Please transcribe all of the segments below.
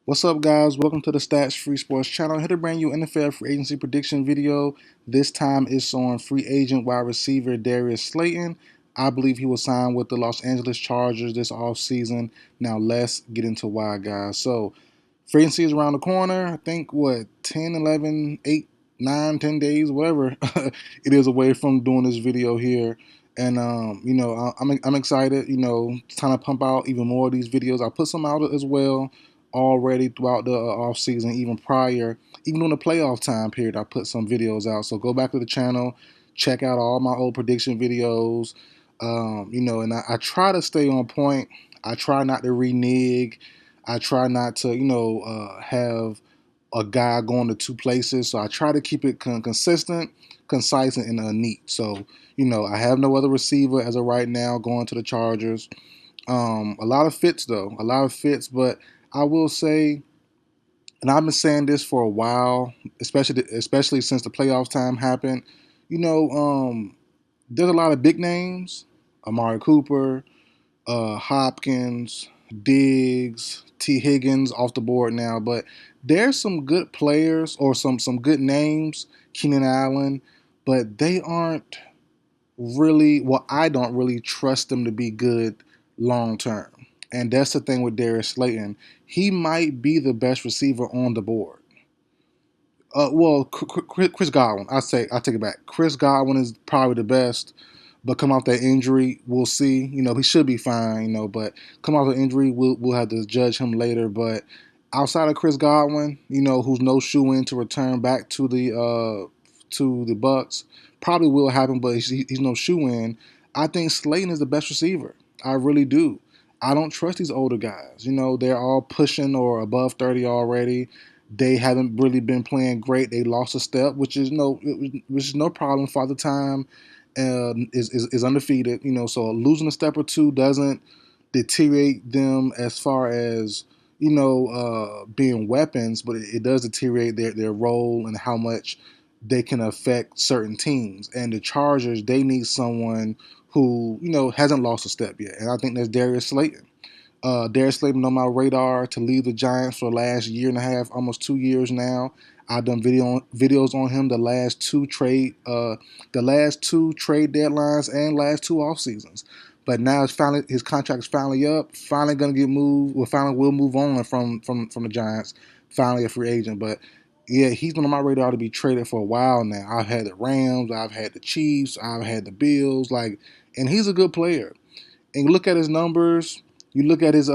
What's up, guys? Welcome to the Stats Free Sports channel. Here to bring you NFL free agency prediction video. This time it's on free agent wide receiver Darius Slayton. I believe he will sign with the Los Angeles Chargers this offseason. Now let's get into why, guys. So free agency is around the corner. I think, 10, 11, 8, 9, 10 days, whatever it is away from doing this video here. And, I'm excited, trying to pump out even more of these videos. I put some out as well already throughout the off season, even prior, even during the playoff time period. I put some videos out. So go back to the channel, check out all my old prediction videos. And I try to stay on point. I try not to renege. I try not to, have a guy going to two places. So I try to keep it consistent, concise, and neat. So, I have no other receiver as of right now going to the Chargers. A lot of fits though, a lot of fits, but I will say, and I've been saying this for a while, especially since the playoff time happened. You know, there's a lot of big names: Amari Cooper, Hopkins, Diggs, T. Higgins off the board now, but there's some good players or some good names, Keenan Allen, but they aren't really, well, I don't really trust them to be good long term. And that's the thing with Darius Slayton. He might be the best receiver on the board. Chris Godwin. I take it back. Chris Godwin is probably the best, but come off that injury, we'll see. He should be fine. But come off the injury, we'll have to judge him later. But outside of Chris Godwin, who's no shoe in to return back to the Bucks, probably will happen, but he's no shoe in. I think Slayton is the best receiver. I really do. I don't trust these older guys. They're all pushing or above 30 already. They haven't really been playing great. They lost a step, which is no problem. Father Time is undefeated. So losing a step or two doesn't deteriorate them as far as being weapons, but it does deteriorate their role and how much they can affect certain teams. And the Chargers, they need someone who hasn't lost a step yet, and I think that's Darius Slayton. Darius Slayton on my radar to lead the Giants for the last year and a half, almost 2 years now. I've done videos on him the last two trade deadlines and last two off seasons. But now his contract's finally up. Finally gonna get moved. Well, finally will move on from the Giants. Finally a free agent. But yeah, he's been on my radar to be traded for a while now. I've had the Rams, I've had the Chiefs, I've had the Bills. And he's a good player. And you look at his numbers, you look at his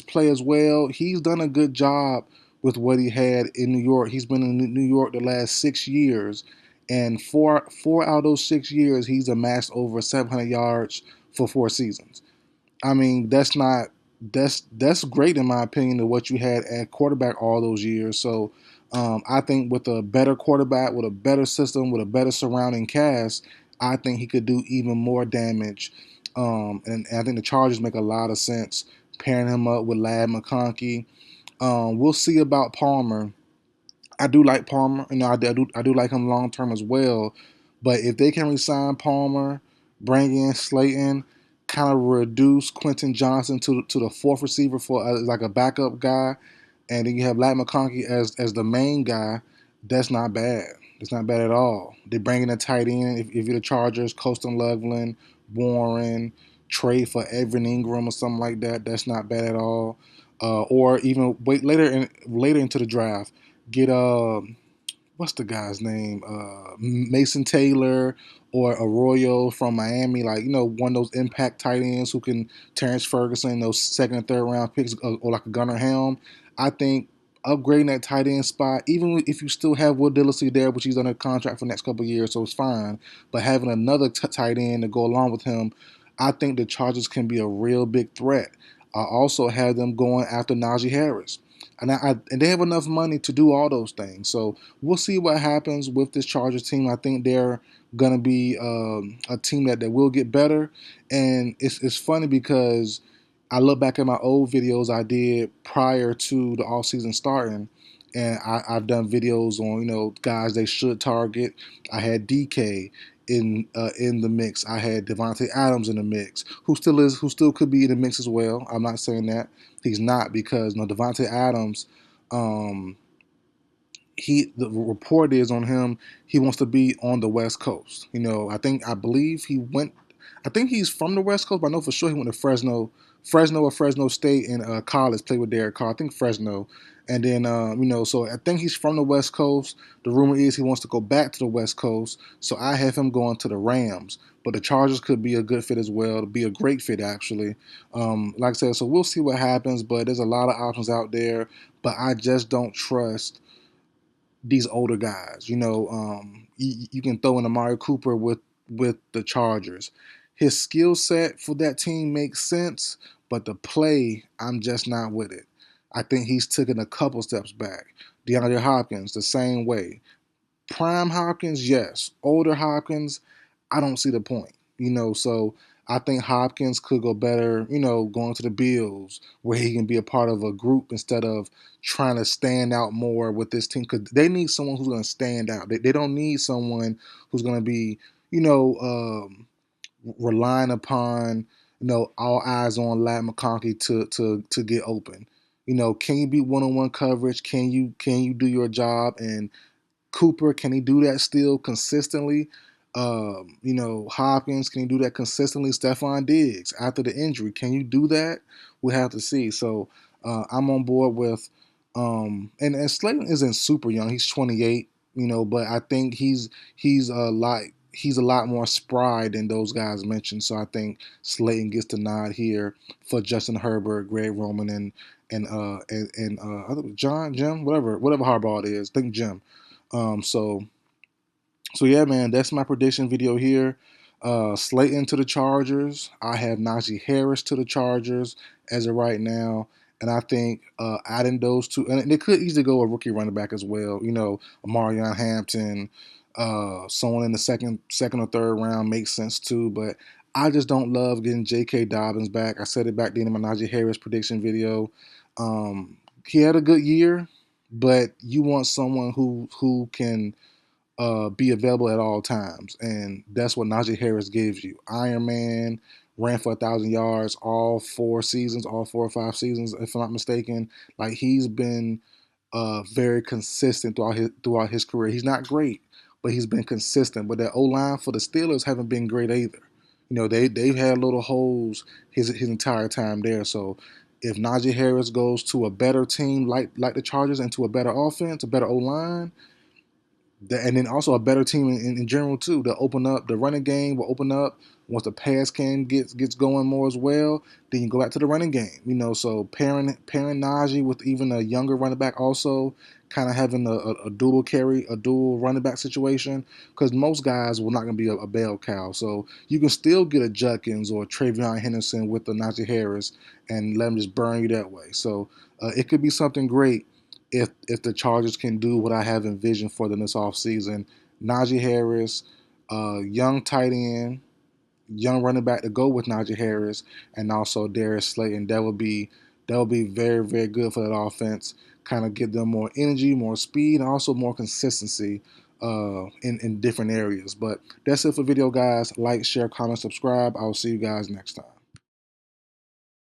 play as well. He's done a good job with what he had in New York. He's been in New York the last 6 years, and four out of those 6 years, he's amassed over 700 yards for 4 seasons. I mean, that's great in my opinion of what you had at quarterback all those years. So I think with a better quarterback, with a better system, with a better surrounding cast, I think he could do even more damage. And I think the Chargers make a lot of sense pairing him up with Lad McConkey. We'll see about Palmer. I do like Palmer, I do like him long term as well. But if they can resign Palmer, bring in Slayton, kind of reduce Quentin Johnson to the fourth receiver for like a backup guy, and then you have Lad McConkey as the main guy, that's not bad. It's not bad at all. They bring in a tight end if you're the Chargers, Colston Loveland, Warren, trade for Evan Ingram or something like that. That's not bad at all. Or even wait later into the draft, get what's the guy's name? Mason Taylor or Arroyo from Miami, one of those impact tight ends who can Terrence Ferguson, those second and third round picks, or like a Gunnar Helm. I think upgrading that tight end spot, even if you still have Will Dillacy there, which he's under contract for the next couple of years, so it's fine. But having another tight end to go along with him, I think the Chargers can be a real big threat. I also have them going after Najee Harris. And they have enough money to do all those things. So we'll see what happens with this Chargers team. I think they're going to be a team that will get better. And it's funny because I look back at my old videos I did prior to the offseason starting, and I've done videos on guys they should target. I had DK, in the mix. I had Devontae Adams in the mix, who still could be in the mix as well. I'm not saying that he's not, because Devontae Adams, um, the report is on him, he wants to be on the West Coast. I believe he went. I think he's from the West Coast, but I know for sure he went to Fresno or Fresno State in college. Played with Derek Carr. I think Fresno, and then so I think he's from the West Coast. The rumor is he wants to go back to the West Coast, so I have him going to the Rams. But the Chargers could be a good fit as well. To be a great fit actually. Like I said, so we'll see what happens. But there's a lot of options out there. But I just don't trust these older guys. You can throw in Amari Cooper with the Chargers. His skill set for that team makes sense, but the play, I'm just not with it. I think he's taken a couple steps back. DeAndre Hopkins, the same way. Prime Hopkins, yes. Older Hopkins, I don't see the point. So I think Hopkins could go better, going to the Bills, where he can be a part of a group instead of trying to stand out more with this team. Because they need someone who's going to stand out. They don't need someone who's going to be, you know, relying upon, all eyes on Lat McConkey to get open. Can you beat one-on-one coverage? Can you do your job? And Cooper, can he do that still consistently? Hopkins, can he do that consistently? Stephon Diggs, after the injury, can you do that? We'll have to see. So I'm on board with, and Slayton isn't super young. He's 28, but I think he's a lot more spry than those guys mentioned. So I think Slayton gets the nod here for Justin Herbert, Greg Roman, and I think Jim, whatever Harbaugh it is. I think Jim. Um, so so yeah, man, that's my prediction video here. Slayton to the Chargers. I have Najee Harris to the Chargers as of right now, and I think adding those two, and they could easily go a rookie running back as well. Marion Hampton, someone in the second or third round makes sense too. But I just don't love getting J.K. Dobbins back. I said it back then in my Najee Harris prediction video. He had a good year, but you want someone who can be available at all times, and that's what Najee Harris gives you. Iron Man, ran for 1,000 yards all 4 seasons, all 4 or 5 seasons, if I'm not mistaken. Like, he's been very consistent throughout his career. He's not great, but he's been consistent. But that O line for the Steelers haven't been great either. They've had little holes his entire time there. So if Najee Harris goes to a better team like the Chargers, and to a better offense, a better O line, and then also a better team in general too. To open up the running game, will open up once the pass game gets going more as well. Then you go back to the running game. So pairing Najee with even a younger running back, also kind of having a dual carry, a dual running back situation, because most guys will not going to be a bell cow. So you can still get a Judkins or a Travion Henderson with the Najee Harris and let them just burn you that way. So it could be something great if the Chargers can do what I have envisioned for them this offseason. Najee Harris, young tight end, young running back to go with Najee Harris, and also Darius Slayton. That would be very, very good for that offense. Kind of give them more energy, more speed, and also more consistency in different areas. But that's it for the video, guys. Like, share, comment, subscribe. I'll see you guys next time.